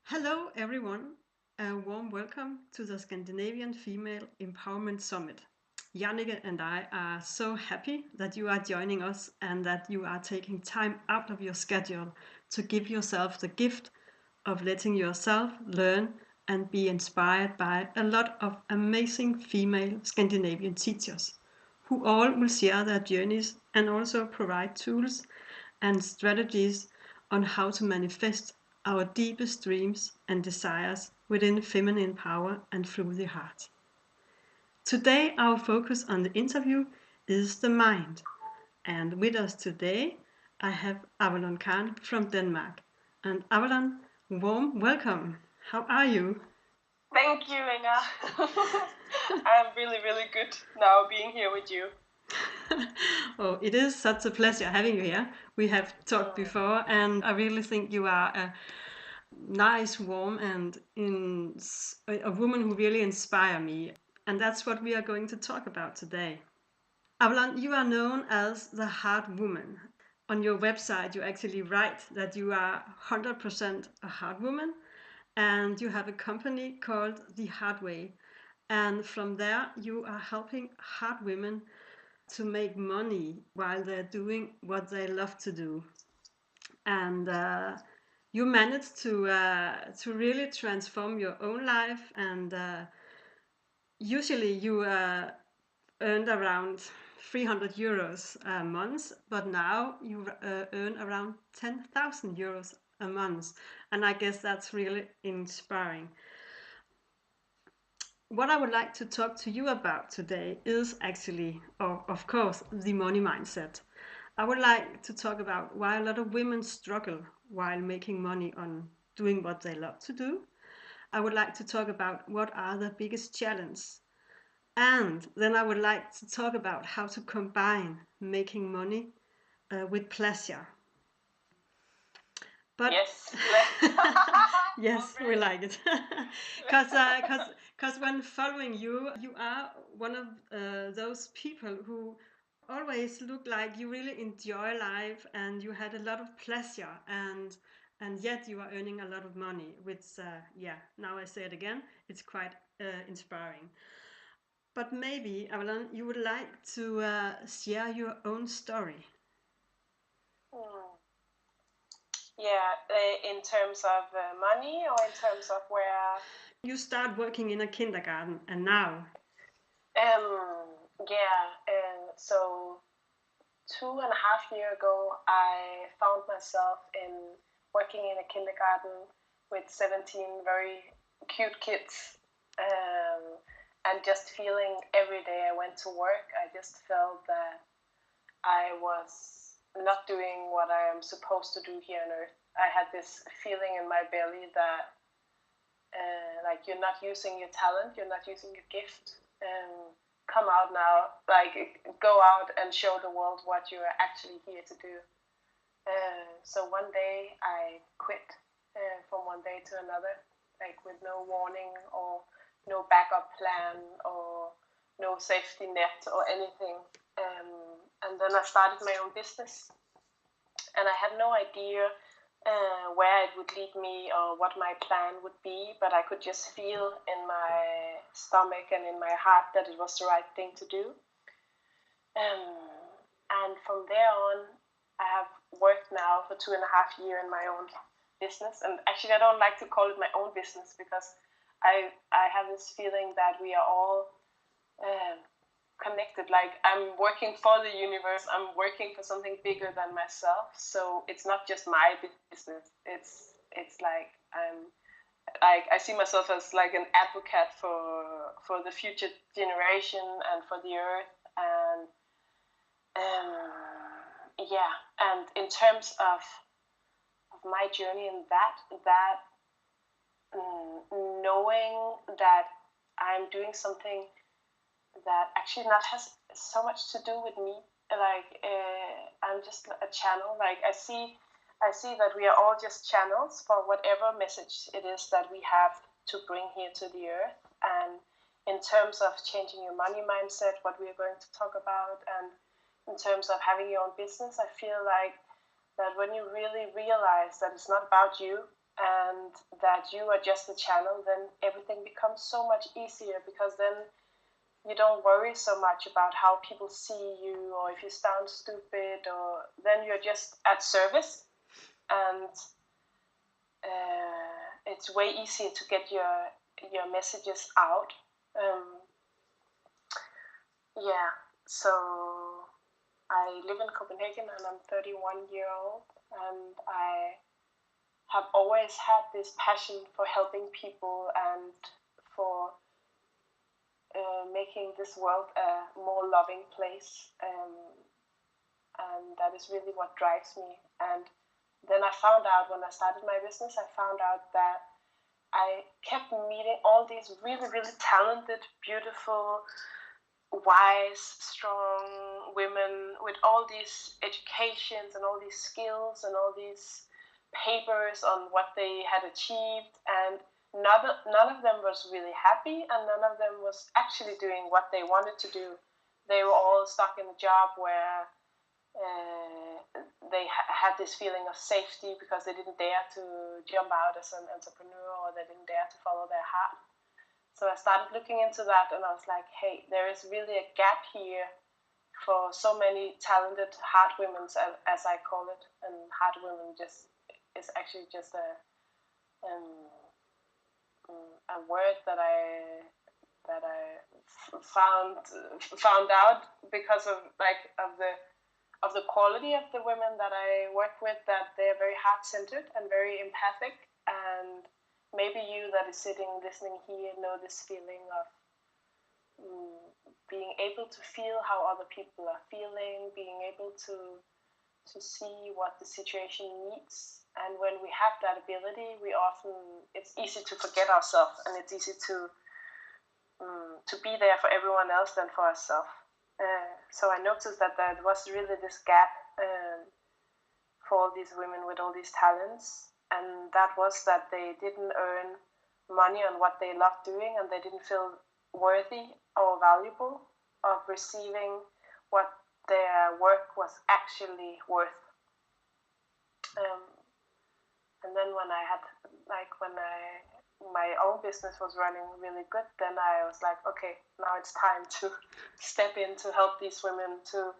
Hello, everyone. A warm welcome to the Scandinavian Female Empowerment Summit. Jannike and I are so happy that you are joining us and that you are taking time out of your schedule to give yourself the gift of letting yourself learn and be inspired by a lot of amazing female Scandinavian teachers who all will share their journeys and also provide tools and strategies on how to manifest our deepest dreams and desires within feminine power and through the heart. Today, our focus on the interview is the mind. And with us today, I have Avalon Khan from Denmark. And Avalon, warm welcome. How are you? Thank you, Inga. I'm really, really good now being here with you. Oh, it is such a pleasure having you here. We have talked before, and I really think you are a nice, warm, and a woman who really inspire me. And that's what we are going to talk about today. Avalon, you are known as the Heart Woman. On your website, you actually write that you are 100% a heart woman, and you have a company called The Heart Way. And from there, you are helping heart women to make money while they're doing what they love to do. And you managed to really transform your own life. And usually you earned around 300 euros a month, but now you earn around 10,000 euros a month. And I guess that's really inspiring. What I would like to talk to you about today is actually, of course, the money mindset. I would like to talk about why a lot of women struggle while making money on doing what they love to do. I would like to talk about what are the biggest challenges. And then I would like to talk about how to combine making money with pleasure. But yes, yes, we like it. Because when following you, you are one of those people who always look like you really enjoy life and you had a lot of pleasure and yet you are earning a lot of money, which now I say it again, it's quite inspiring. But maybe, Avalon, you would like to share your own story. Yeah, in terms of money or in terms of where? You start working in a kindergarten and now? So 2.5 years ago, I found myself working in a kindergarten with 17 very cute kids. And just feeling every day I went to work, I just felt that I was not doing what I am supposed to do here on earth. I had this feeling in my belly that like you're not using your talent, you're not using your gift. Come out now, like go out and show the world what you are actually here to do. So one day I quit from one day to another, like with no warning or no backup plan or no safety net or anything. And then I started my own business, and I had no idea where it would lead me or what my plan would be, but I could just feel in my stomach and in my heart that it was the right thing to do. And from there on, I have worked now for 2.5 years in my own business. And actually, I don't like to call it my own business because I have this feeling that we are all connected. Like I'm working for the universe. I'm working for something bigger than myself. So it's not just my business. It's like I see myself as like an advocate for the future generation and for the earth. And and in terms of my journey in that knowing that I'm doing something that actually not has so much to do with me. Like I'm just a channel. Like I see that we are all just channels for whatever message it is that we have to bring here to the earth. And in terms of changing your money mindset, what we are going to talk about, and in terms of having your own business, I feel like that when you really realize that it's not about you, and that you are just the channel, then everything becomes so much easier, because then you don't worry so much about how people see you, or if you sound stupid, or then you're just at service, and it's way easier to get your messages out. Yeah, so I live in Copenhagen and I'm 31 years old, and I have always had this passion for helping people and for making this world a more loving place, and that is really what drives me. And then I found out, when I started my business, I found out that I kept meeting all these really, really talented, beautiful, wise, strong women with all these educations and all these skills and all these papers on what they had achieved, and none of them was really happy, and none of them was actually doing what they wanted to do. They were all stuck in a job where they had this feeling of safety because they didn't dare to jump out as an entrepreneur, or they didn't dare to follow their heart. So I started looking into that, and I was like, hey, there is really a gap here for so many talented heart women, as I call it. And heart women just is actually just a word that I found out because of the quality of the women that I work with, that they're very heart-centered and very empathic. And maybe you that is sitting listening here know this feeling of being able to feel how other people are feeling, being able to see what the situation needs. And when we have that ability, it's easy to forget ourselves, and it's easy to be there for everyone else than for ourselves. So I noticed that there was really this gap for all these women with all these talents, and that was that they didn't earn money on what they loved doing, and they didn't feel worthy or valuable of receiving what their work was actually worth. And then when my own business was running really good, then I was like, okay, now it's time to step in to help these women to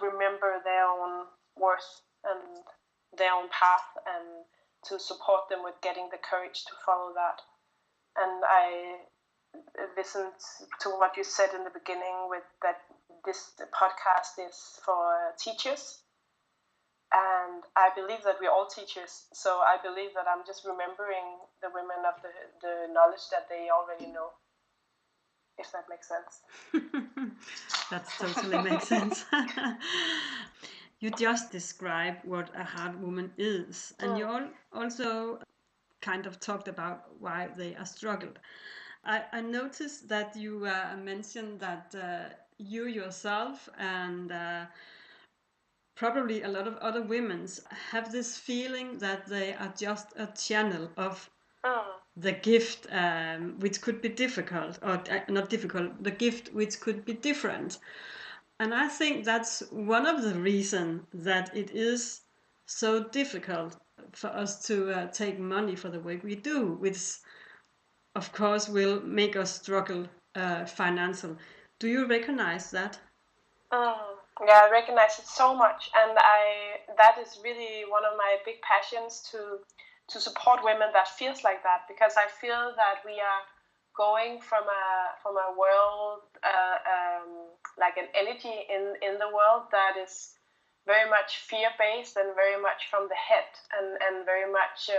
remember their own worth and their own path, and to support them with getting the courage to follow that. And I listened to what you said in the beginning, with that this podcast is for teachers. And I believe that we're all teachers, so I believe that I'm just remembering the women of the knowledge that they already know, if that makes sense. That totally makes sense. You just described what a heart woman is, and you also kind of talked about why they are struggled. I noticed that you mentioned that you yourself and probably a lot of other women have this feeling that they are just a channel of the gift, which could be difficult, or not difficult, the gift which could be different. And I think that's one of the reasons that it is so difficult for us to take money for the work we do, which of course will make us struggle financially. Do you recognize that? Yeah, I recognize it so much, and that is really one of my big passions, to support women that feels like that, because I feel that we are going from a world, like an energy in the world that is very much fear-based and very much from the head, and very much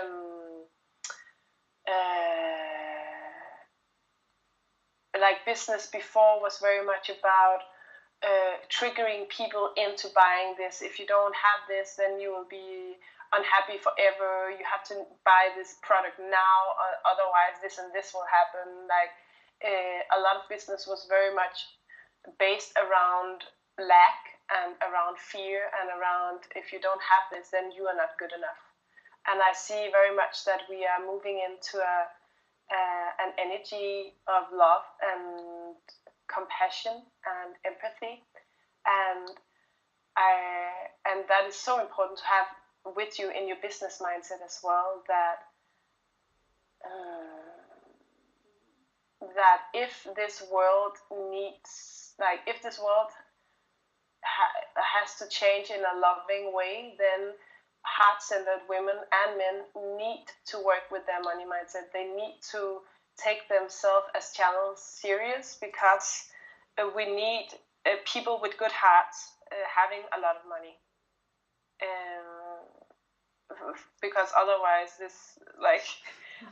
like business before was very much about triggering people into buying this. If you don't have this, then you will be unhappy forever. You have to buy this product now, otherwise this and this will happen. Like a lot of business was very much based around lack and around fear, and around, if you don't have this, then you are not good enough. And I see very much that we are moving into an energy of love and compassion and empathy, and that is so important to have with you in your business mindset as well, that that if this world needs, like, if this world has to change in a loving way, then heart-centered women and men need to work with their money mindset. They need to take themselves as channels serious, because we need people with good hearts having a lot of money. Because otherwise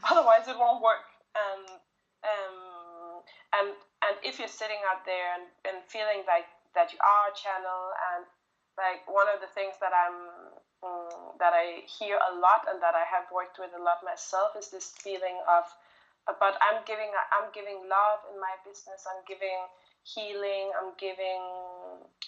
otherwise it won't work. And if you're sitting out there and feeling like that you are a channel, and like one of the things that I hear a lot and that I have worked with a lot myself is this feeling of, but I'm giving love in my business, I'm giving healing, I'm giving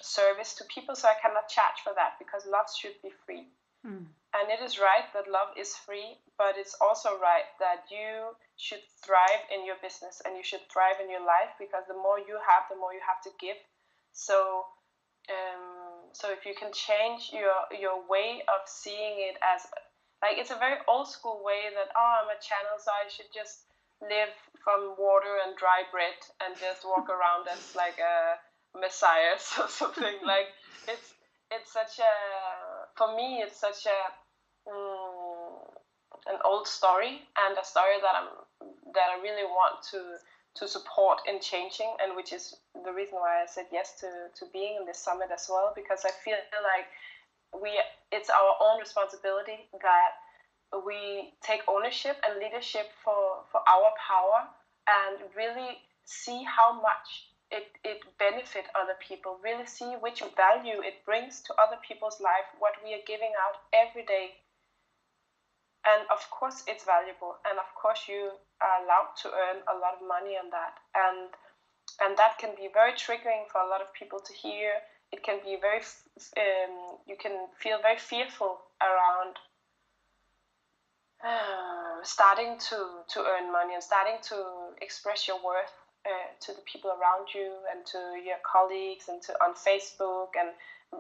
service to people, so I cannot charge for that, because love should be free. And it is right that love is free, but it's also right that you should thrive in your business and you should thrive in your life, because the more you have, the more you have to give. So if you can change your way of seeing it as, like, it's a very old school way that, I'm a channel, so I should just live from water and dry bread and just walk around as like a messiah or something. Like, it's such a, for me, it's such a an old story, and a story that I really want to support in changing, and which is the reason why I said yes to being in this summit as well, because I feel like it's our own responsibility that we take ownership and leadership for our power, and really see how much it benefit other people, really see which value it brings to other people's life, what we are giving out every day. And of course it's valuable, and of course you are allowed to earn a lot of money on that, and that can be very triggering for a lot of people to hear. It can be very you can feel very fearful around starting to earn money and starting to express your worth to the people around you and to your colleagues and on Facebook, and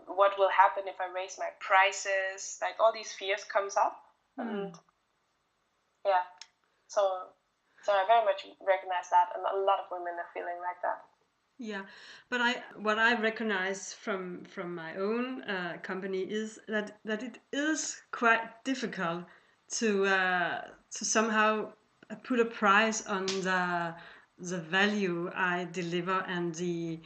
what will happen if I raise my prices, like all these fears comes up. And yeah, so I very much recognize that, and a lot of women are feeling like that. Yeah, but what I recognize from my own company is that it is quite difficult to somehow put a price on the value I deliver and the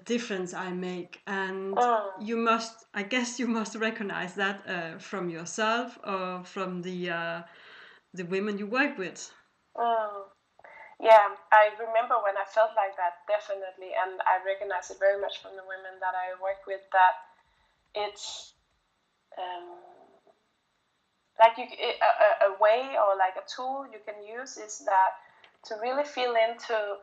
difference I make, and I guess you must recognize that from yourself or from the women you work with. Yeah, I remember when I felt like that, definitely, and I recognize it very much from the women that I work with, that it's like a way or like a tool you can use is that to really feel into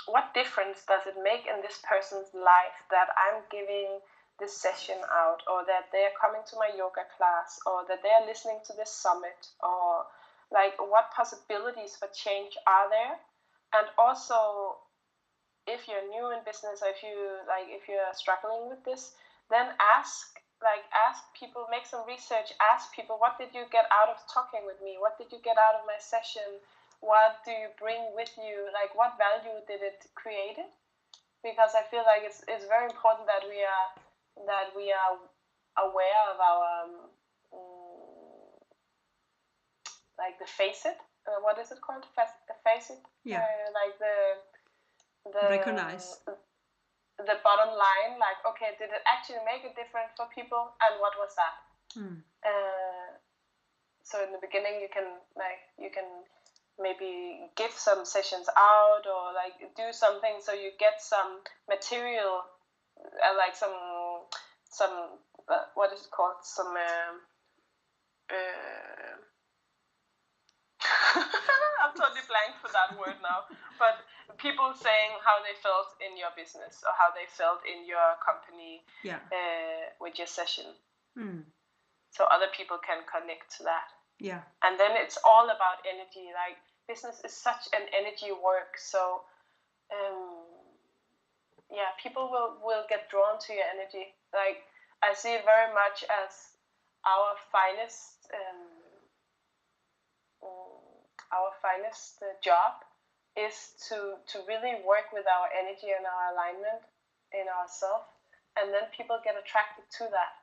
what difference does it make in this person's life that I'm giving this session out, or that they're coming to my yoga class, or that they're listening to this summit, or like what possibilities for change are there. And also, if you're new in business, or if you're struggling with this, then ask people, make some research, ask people, what did you get out of talking with me? What did you get out of my session? What do you bring with you? Like, what value did it create? Because I feel like it's very important that we are aware of our like the face it. What is it called? Face it. Yeah. Like the recognize the bottom line. Like, okay, did it actually make a difference for people, and what was that? So in the beginning, you can maybe give some sessions out, or like do something so you get some material, like some what is it called? Some I'm totally blank for that word now. But people saying how they felt in your business, or how they felt in your company, with your session. So other people can connect to that. Yeah. And then it's all about energy. Like, business is such an energy work. So people will get drawn to your energy. Like, I see it very much as our finest job is to really work with our energy and our alignment in ourselves, and then people get attracted to that.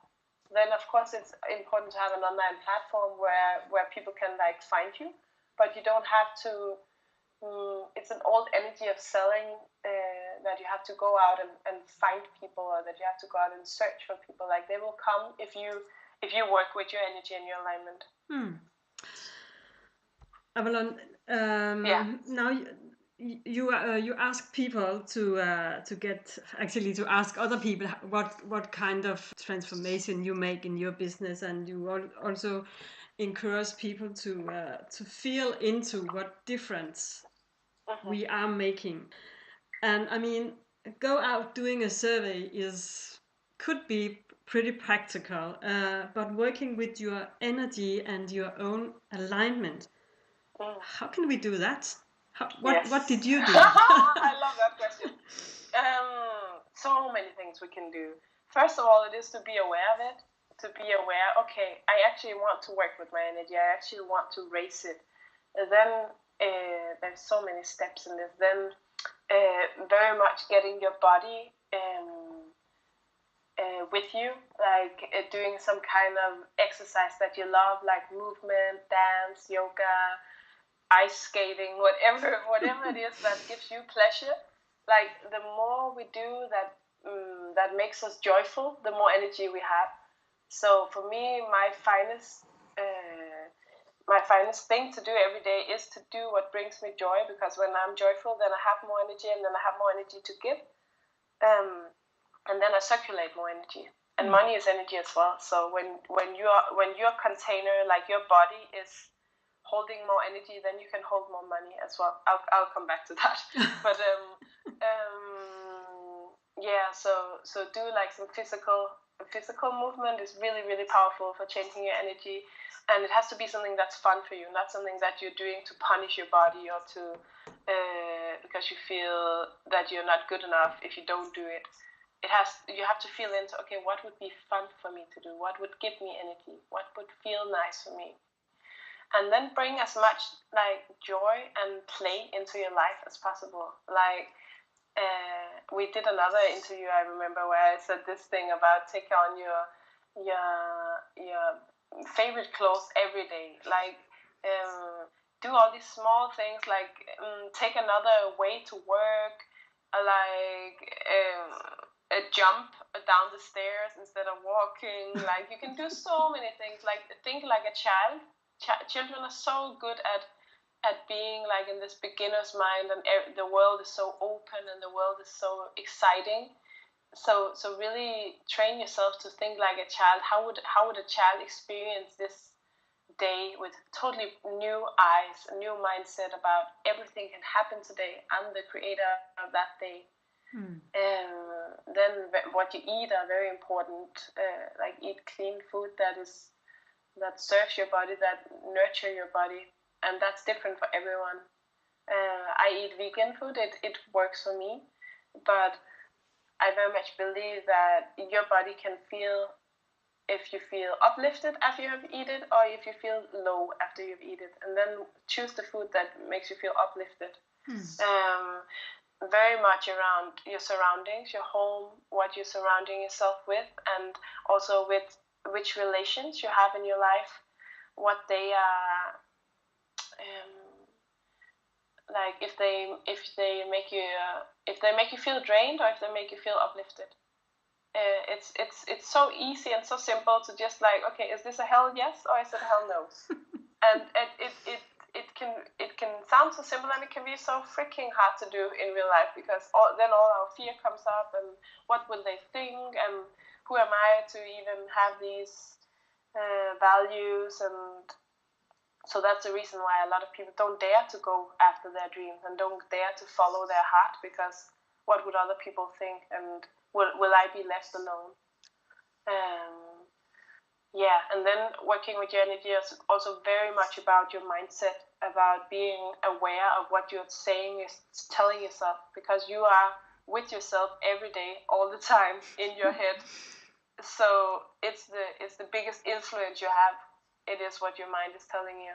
Then of course it's important to have an online platform where people can like find you, but you don't have to. It's an old energy of selling that you have to go out and find people, or that you have to go out and search for people. Like they will come if you work with your energy and your alignment. Avalon, now you ask people to get, actually to ask other people what kind of transformation you make in your business, and you also encourage people to feel into what difference we are making. And I mean, go out doing a survey could be pretty practical, but working with your energy and your own alignment, how can we do that? What did you do? I love that question. So many things we can do. First of all, it is to be aware of it. To be aware, okay, I actually want to work with my energy. I actually want to raise it. And then there's so many steps in this. Then very much getting your body with you, like doing some kind of exercise that you love, like movement, dance, yoga, ice skating, whatever it is that gives you pleasure. Like the more we do that, that makes us joyful, the more energy we have. So for me, my finest thing to do every day is to do what brings me joy, because when I'm joyful, then I have more energy, and then I have more energy to give, and then I circulate more energy. And money is energy as well. So when your container, like your body, is holding more energy, then you can hold more money as well. I'll come back to that. But yeah, so do like some physical movement is really, really powerful for changing your energy. And it has to be something that's fun for you, not something that you're doing to punish your body, or to because you feel that you're not good enough if you don't do it. You have to feel into, okay, what would be fun for me to do? What would give me energy? What would feel nice for me? And then bring as much like joy and play into your life as possible. Like we did another interview, I remember, where I said this thing about take on your favorite clothes every day. Like do all these small things, like take another way to work, like a jump down the stairs instead of walking. Like you can do so many things. Like think like a child. Children are so good at being like in this beginner's mind, and the world is so open and the world is so exciting. So really train yourself to think like a child. How would a child experience this day with totally new eyes, a new mindset about everything can happen today. I'm the creator of that day. Then what you eat are very important. Like eat clean food that serves your body, that nurture your body, and that's different for everyone. I eat vegan food. It works for me, but I very much believe that your body can feel if you feel uplifted after you have eaten, or if you feel low after you've eaten, and then choose the food that makes you feel uplifted. Very much around your surroundings, your home, what you're surrounding yourself with, and also with which relations you have in your life, what they are, like if they make you feel drained, or if they make you feel uplifted. It's so easy and so simple to just like, okay, is this a hell yes, or is it a hell no? And it can sound so simple, and it can be so freaking hard to do in real life, because then all our fear comes up, and what will they think, and who am I to even have these values? And so that's the reason why a lot of people don't dare to go after their dreams and don't dare to follow their heart, because what would other people think, and will I be left alone? Yeah, and then working with your energy is also very much about your mindset, about being aware of what you're saying, is telling yourself, because you are with yourself every day, all the time, in your head. So it's the biggest influence you have. It is what your mind is telling you.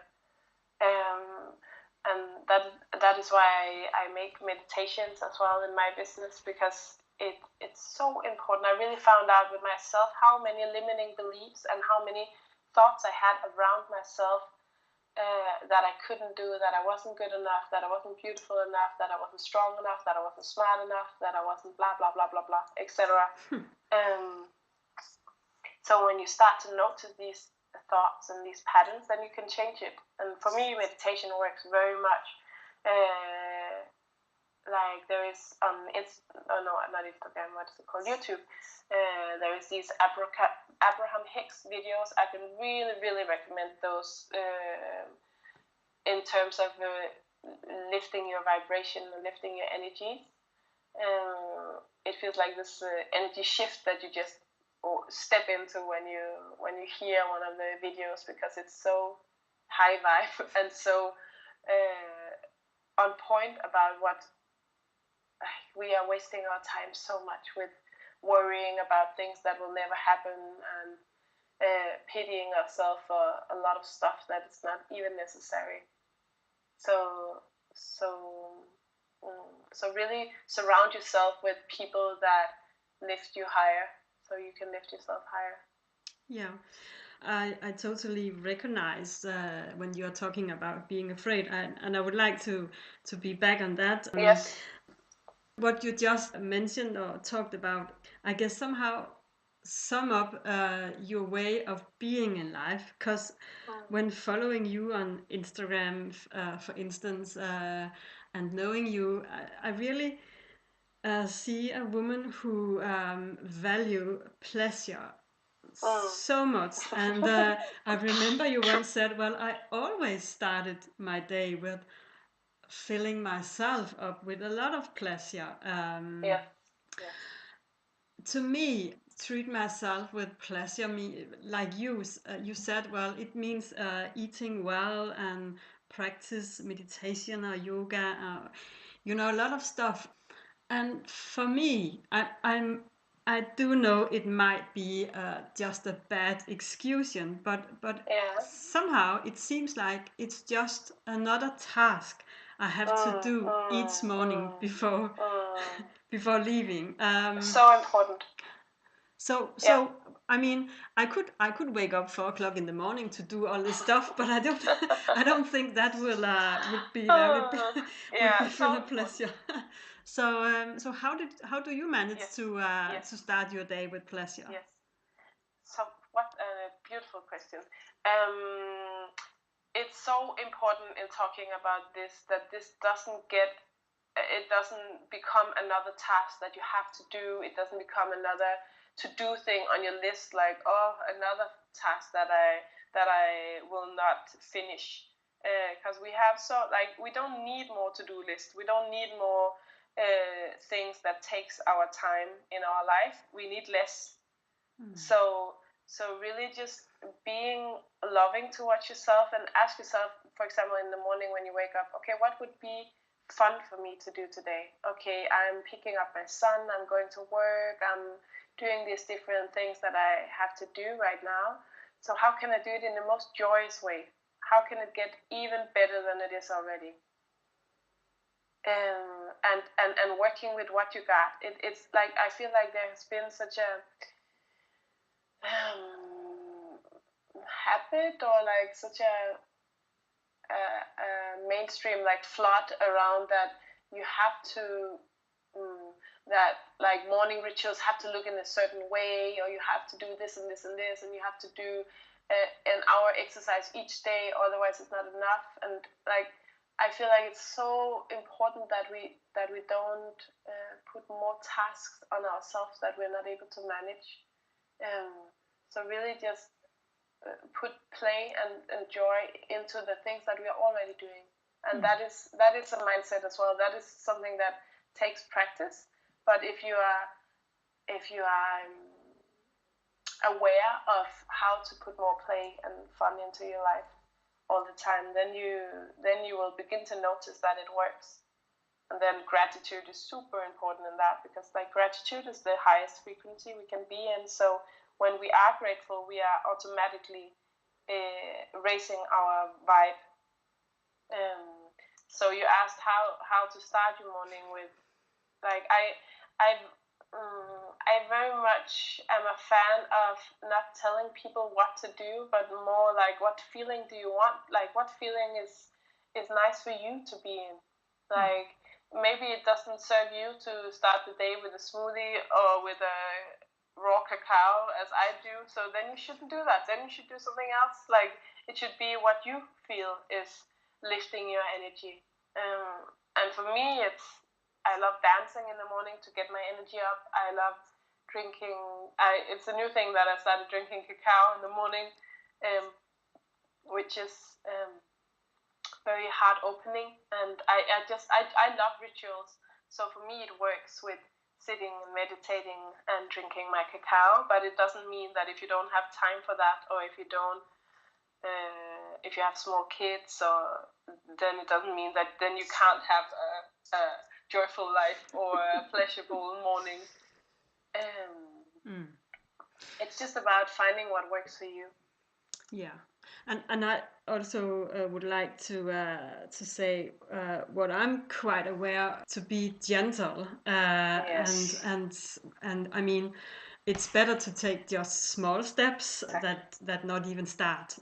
And that is why I make meditations as well in my business, because it's so important. I really found out with myself how many limiting beliefs and how many thoughts I had around myself, that I couldn't do, that I wasn't good enough, that I wasn't beautiful enough, that I wasn't strong enough, that I wasn't smart enough, that I wasn't blah blah blah blah blah, etc. So when you start to notice these thoughts and these patterns, then you can change it. And for me, meditation works very much. Like there is on not Instagram, what is it called? YouTube. There is these Abraham Hicks videos. I can really recommend those in terms of lifting your vibration and lifting your energies. It feels like this energy shift that you just step into when you hear one of the videos, because it's so high vibe and so on point about what we are wasting our time so much with worrying about things that will never happen, and pitying ourselves for a lot of stuff that is not even necessary. So really surround yourself with people that lift you higher, so you can lift yourself higher. Yeah, I totally recognize when you are talking about being afraid, and I would like to be back on that. Yes. What you just mentioned or talked about, I guess somehow sum up your way of being in life, because when following you on Instagram, for instance, and knowing you, I really see a woman who value pleasure so much. And I remember you once said, well, I always started my day with filling myself up with a lot of pleasure. Yeah. To me, treat myself with pleasure, like you said, well, it means eating well and practice meditation or yoga, a lot of stuff. And for me, I do know it might be just a bad excuse, but Yeah. somehow it seems like it's just another task I have to do each morning before before leaving. So important. So Yeah. I mean, I could wake up 4 o'clock in the morning to do all this stuff, but I don't think that would be very would be full of pleasure. So how do you manage to start your day with pleasure? Yes. So what a beautiful question. It's so important in talking about this, that this doesn't become another task that you have to do. It doesn't become another to-do thing on your list, like, oh, another task that I will not finish. Because we have we don't need more to-do lists. We don't need more things that takes our time in our life. We need less. So really just being loving towards yourself, and ask yourself, for example, in the morning when you wake up, okay, what would be fun for me to do today? Okay, I'm picking up my son, I'm going to work, I'm doing these different things that I have to do right now. So how can I do it in the most joyous way? How can it get even better than it is already? And working with what you got. It's like, I feel like there has been such a habit, or like such a mainstream like flood around that you have to that like morning rituals have to look in a certain way, or you have to do this and this and this, and you have to do an hour exercise each day, otherwise it's not enough. And like, I feel like it's so important that we don't put more tasks on ourselves that we're not able to manage. So really just put play and joy into the things that we are already doing. And that is a mindset as well. That is something that takes practice. But if you are aware of how to put more play and fun into your life all the time, then you will begin to notice that it works. And then gratitude is super important in that, because like gratitude is the highest frequency we can be in. So when we are grateful, we are automatically raising our vibe. So you asked how to start your morning with, like, I very much am a fan of not telling people what to do, but more like, what feeling do you want? Like, what feeling is nice for you to be in? Like, maybe it doesn't serve you to start the day with a smoothie or with a raw cacao as I do, so then you shouldn't do that. Then you should do something else. Like, it should be what you feel is lifting your energy. And for me, I love dancing in the morning to get my energy up. I love drinking. It's a new thing that I started drinking cacao in the morning, which is very heart opening. And I love rituals. So for me, it works with sitting and meditating and drinking my cacao. But it doesn't mean that if you don't have time for that, or if you don't, if you have small kids, or then it doesn't mean that then you can't have a joyful life or a pleasurable morning. It's just about finding what works for you. Yeah, and I also would like to say what I'm quite aware, to be gentle, Yes. and I mean, it's better to take just small steps that not even start.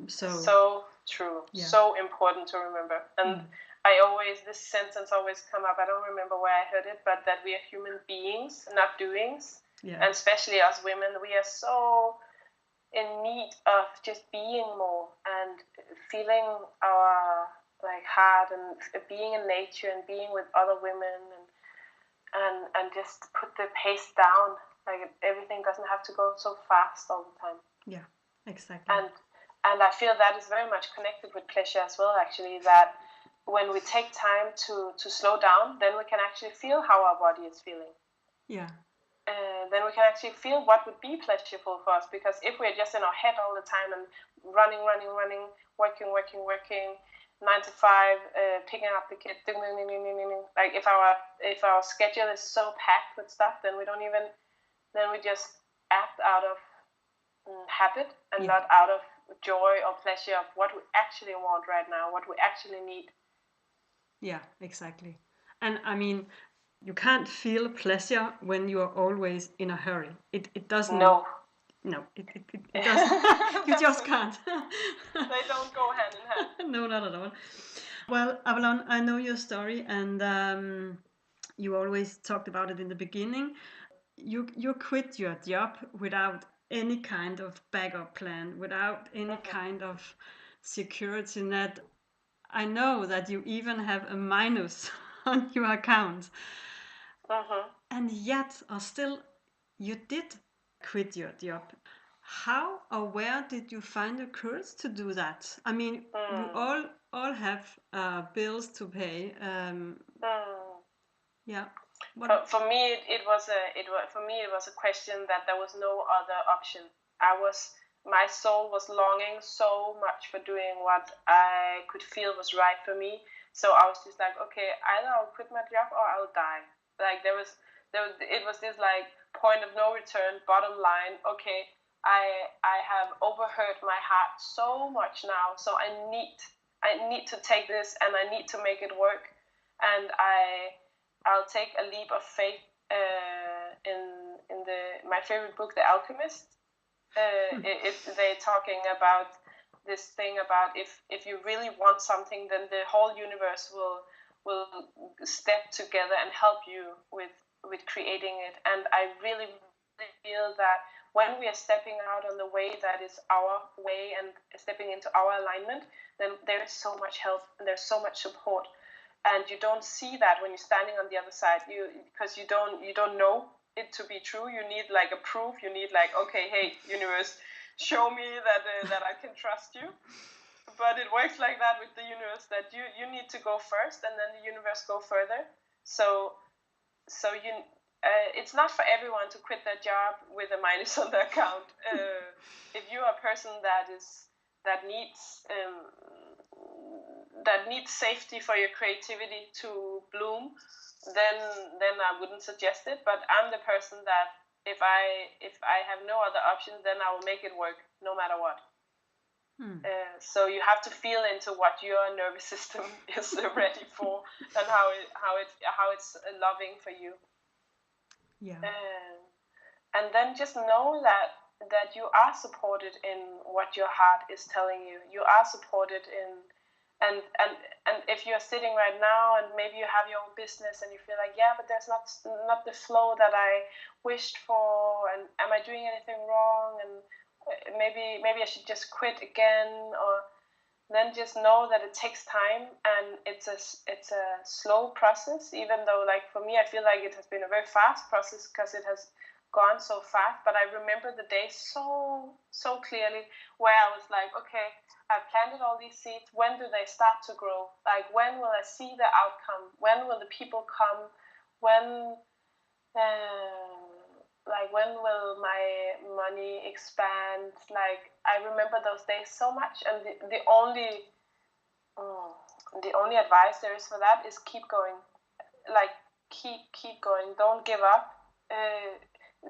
So true. Yeah. So important to remember. And this sentence always come up. I don't remember where I heard it, but that we are human beings, not doings. Yeah. And especially us women, we are so in need of just being more and feeling our heart, and being in nature and being with other women, and just put the pace down. Like, everything doesn't have to go so fast all the time. Yeah, exactly. And I feel that is very much connected with pleasure as well, actually, that when we take time to slow down, then we can actually feel how our body is feeling. Yeah. Then we can actually feel what would be pleasurable for us. Because if we're just in our head all the time and running, working, 9 to 5, picking up the kids, like, if our schedule is so packed with stuff, then we just act out of habit and not out of joy or pleasure of what we actually want right now, what we actually need. Yeah, exactly. And I mean, you can't feel pleasure when you are always in a hurry. It doesn't. No, it doesn't. You just can't. They don't go hand in hand. No, not at all. Well, Avalon, I know your story, and you always talked about it in the beginning. You quit your job without any kind of backup plan, without any kind of security net. I know that you even have a minus on your account. And yet, or still, you did quit your job. How or where did you find the courage to do that? I mean, we all have bills to pay. Yeah. For me, it was a question that there was no other option. My soul was longing so much for doing what I could feel was right for me. So I was just like, okay, either I'll quit my job or I'll die. Like, it was this like point of no return, bottom line. Okay, I have overheard my heart so much now, so I need to take this, and I need to make it work. And I'll take a leap of faith in my favorite book, The Alchemist. They're talking about this thing about if you really want something, then the whole universe will step together and help you with creating it. And I really feel that when we are stepping out on the way that is our way and stepping into our alignment, then there is so much help and there's so much support. And you don't see that when you're standing on the other side, because you don't know it to be true. You need like a proof. You need like, okay, hey, universe, show me that I can trust you. But it works like that with the universe, that you need to go first, and then the universe go further. So it's not for everyone to quit their job with a minus on their account. If you're a person that needs safety for your creativity to bloom, then I wouldn't suggest it. But I'm the person that if I have no other options, then I will make it work no matter what. So you have to feel into what your nervous system is ready for, and how it's loving for you. Yeah. And then just know that you are supported in what your heart is telling you. You are supported in, and if you're sitting right now and maybe you have your own business and you feel like, yeah, but there's not the flow that I wished for, and am I doing anything wrong, and maybe I should just quit again, or then just know that it takes time, and it's a slow process, even though, like, for me, I feel like it has been a very fast process because it has gone so fast. But I remember the day so clearly where I was like, okay, I've planted all these seeds. When do they start to grow? Like, when will I see the outcome? When will the people come? When like, when will my money expand? Like, I remember those days so much, and the only advice there is for that is keep going. Like, keep going. Don't give up.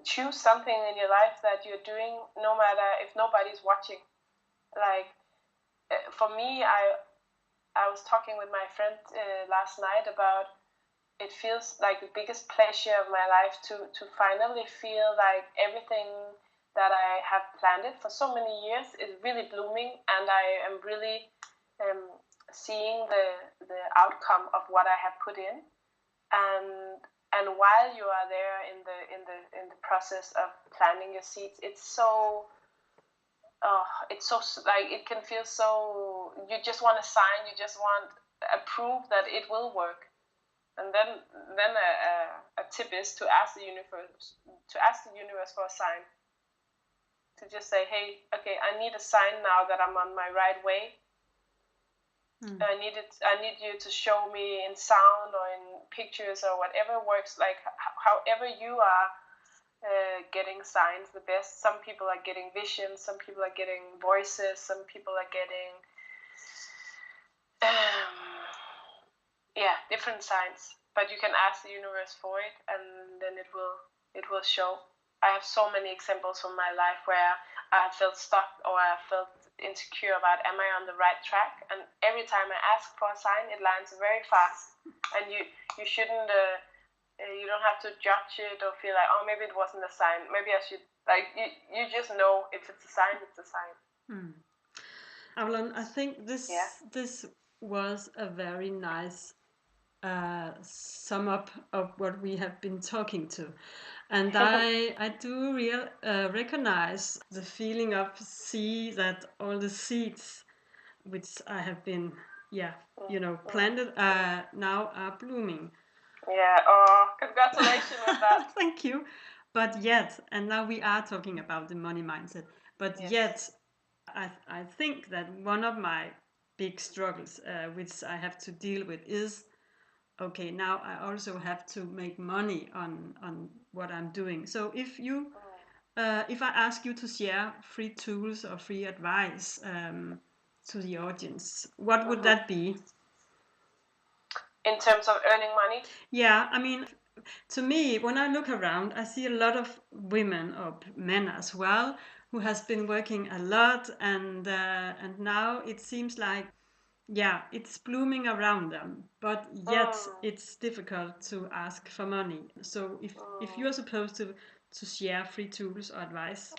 Choose something in your life that you're doing, no matter if nobody's watching. Like, for me, I was talking with my friend last night about, it feels like the biggest pleasure of my life to finally feel like everything that I have planted for so many years is really blooming, and I am really seeing the outcome of what I have put in. And while you are there in the process of planting your seeds, it's so like, it can feel so, you just want a sign, you just want a proof that it will work. And then a tip is to ask the universe for a sign. To just say, hey, okay, I need a sign now that I'm on my right way. I need you to show me in sound or in pictures or whatever works. Like, however you are getting signs the best. Some people are getting visions. Some people are getting voices. Some people are getting different signs, but you can ask the universe for it, and then it will show. I have so many examples from my life where I felt stuck, or I felt insecure about, am I on the right track? And every time I ask for a sign, it lands very fast. And you shouldn't you don't have to judge it or feel like, oh, maybe it wasn't a sign, maybe I should, like, you just know if it's a sign, it's a sign. Avalon, I think this was a very nice sum up of what we have been talking to, and I do recognize the feeling of see that all the seeds which I have been planted now are blooming. Yeah. Oh, congratulations with that. Thank you. But yet, and now we are talking about the money mindset, but yet I think that one of my big struggles which I have to deal with is, okay, now I also have to make money on what I'm doing. So if you if I ask you to share free tools or free advice to the audience, what would that be? In terms of earning money? Yeah, I mean, to me, when I look around, I see a lot of women or men as well who has been working a lot, and now it seems like, yeah, it's blooming around them, but yet it's difficult to ask for money. So if you're supposed to share free tools or advice,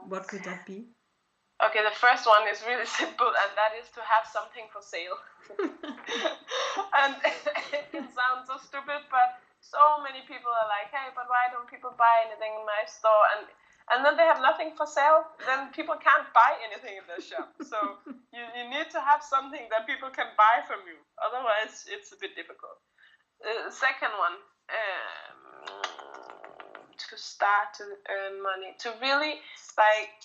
what could that be? Okay, the first one is really simple, and that is to have something for sale. And it can sound so stupid, but so many people are like, hey, but why don't people buy anything in my store? And then they have nothing for sale, then people can't buy anything in their shop. So you need to have something that people can buy from you. Otherwise, it's a bit difficult. Second one, to start to earn money, to really, like,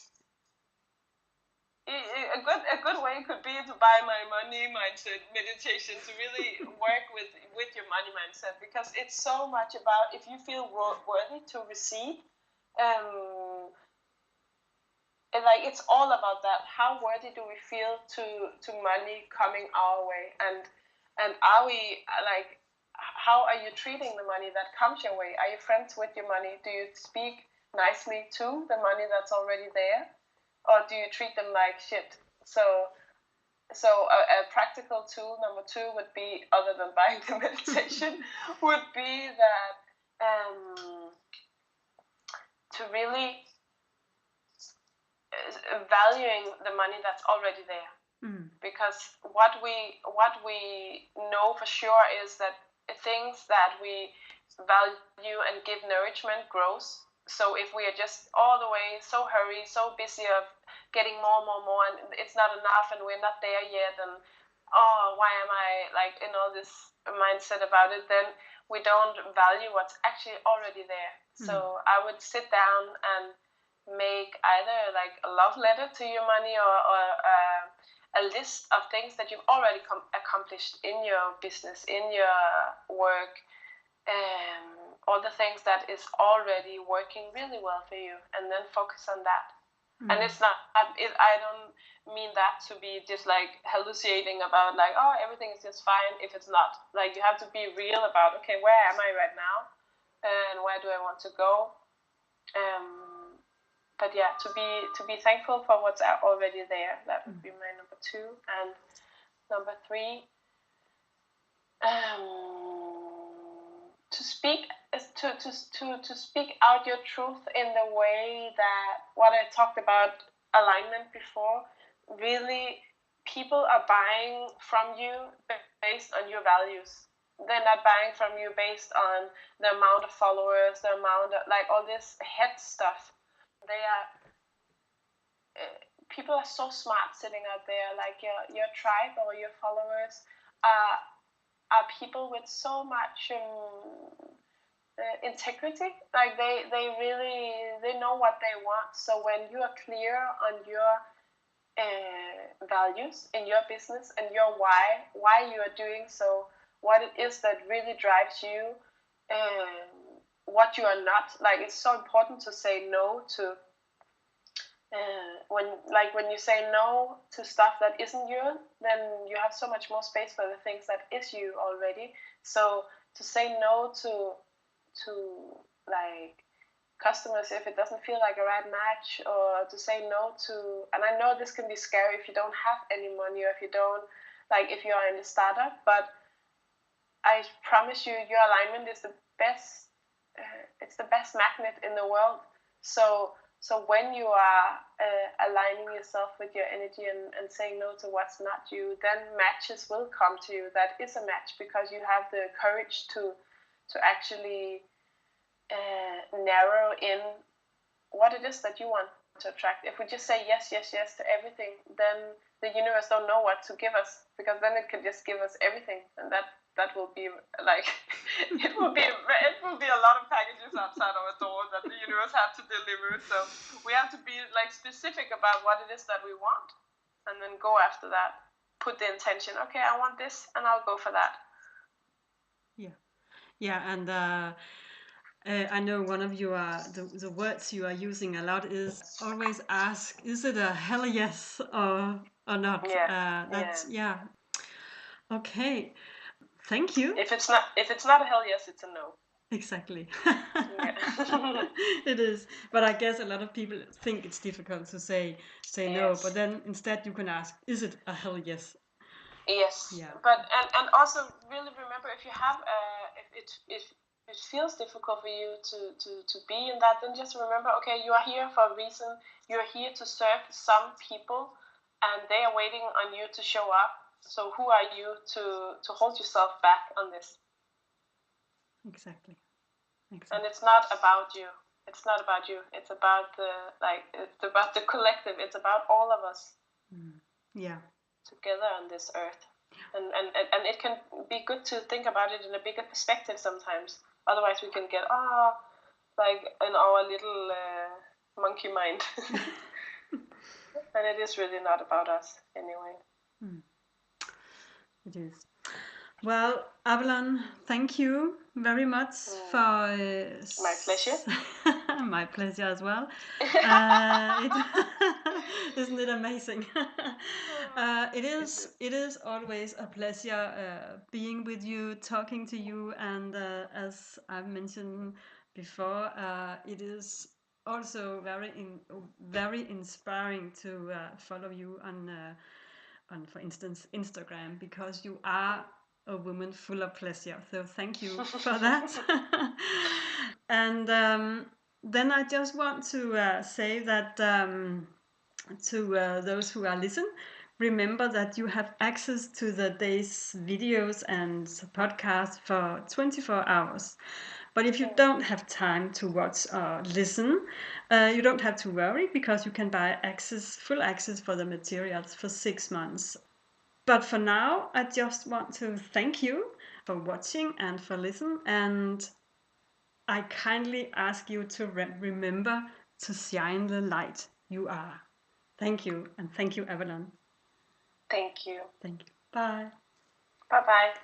a good way could be to buy my money mindset meditation, to really work with your money mindset, because it's so much about, if you feel worthy to receive, like, it's all about that. How worthy do we feel to money coming our way, and are we, like, how are you treating the money that comes your way? Are you friends with your money? Do you speak nicely to the money that's already there, or do you treat them like shit? So a practical tool number 2 would be, other than buying the meditation, would be that to really valuing the money that's already there. Because what we know for sure is that things that we value and give nourishment grows. So if we are just all the way so hurry, so busy of getting more, and it's not enough, and we're not there yet, and why am I like in all this mindset about it, then we don't value what's actually already there. So I would sit down and make either like a love letter to your money, or a list of things that you've already accomplished in your business, in your work, all the things that is already working really well for you, and then focus on that. And it's not, I don't mean that to be just like hallucinating about like, oh, everything is just fine, if it's not. Like, you have to be real about, okay, where am I right now, and where do I want to go? But yeah, to be thankful for what's already there. That would be my number 2. And number 3, to speak out your truth in the way that, what I talked about alignment before, really people are buying from you based on your values. They're not buying from you based on the amount of followers, the amount of like all this head stuff. People are so smart sitting out there, like your tribe or your followers are people with so much integrity. Like they know what they want. So when you are clear on your values in your business and your why you are doing so, what it is that really drives you, what you are not, like, it's so important to say no to when you say no to stuff that isn't you, then you have so much more space for the things that is you already. So to say no to like customers if it doesn't feel like a right match, or to say no to, and I know this can be scary if you don't have any money, or if you don't, like, if you are in a startup, but I promise you, your alignment is the best. It's the best magnet in the world. So when you are aligning yourself with your energy and saying no to what's not you, then matches will come to you that is a match, because you have the courage to actually narrow in what it is that you want to attract. If we just say yes to everything, then the universe don't know what to give us, because then it could just give us everything, and that will be like it will be a lot of packages outside our door that the universe have to deliver. So we have to be like specific about what it is that we want, and then go after that. Put the intention, okay, I want this, and I'll go for that. And I know one of your the words you are using a lot is always ask, is it a hell yes or not? Okay, thank you. If it's not a hell yes, it's a no. Exactly. It is, but I guess a lot of people think it's difficult to say no, but then instead you can ask, is it a hell yes? Yes. Yeah. But and also really remember, if you have if it feels difficult for you to be in that, then just remember, okay, you are here for a reason. You're here to serve some people, and they are waiting on you to show up. So who are you to hold yourself back on this? Exactly. And it's not about you. It's not about you. It's about it's about the collective. It's about all of us. Yeah. Together on this earth. And it can be good to think about it in a bigger perspective sometimes. Otherwise we can get like in our little monkey mind. And it is really not about us anyway. It is. Well, Avalon, thank you very much for... My pleasure. My pleasure as well. Isn't it amazing? It is always a pleasure being with you, talking to you, and as I've mentioned before, it is also very inspiring to follow you on, for instance, Instagram, because you are a woman full of pleasure. So thank you for that. And then I just want to say that to those who are listening, remember that you have access to the day's videos and podcasts for 24 hours. But if you don't have time to watch or listen, you don't have to worry, because you can buy full access for the materials for 6 months. But for now, I just want to thank you for watching and for listening. And I kindly ask you to remember to shine the light you are. Thank you. And thank you, Avalon. Thank you. Thank you. Bye. Bye bye.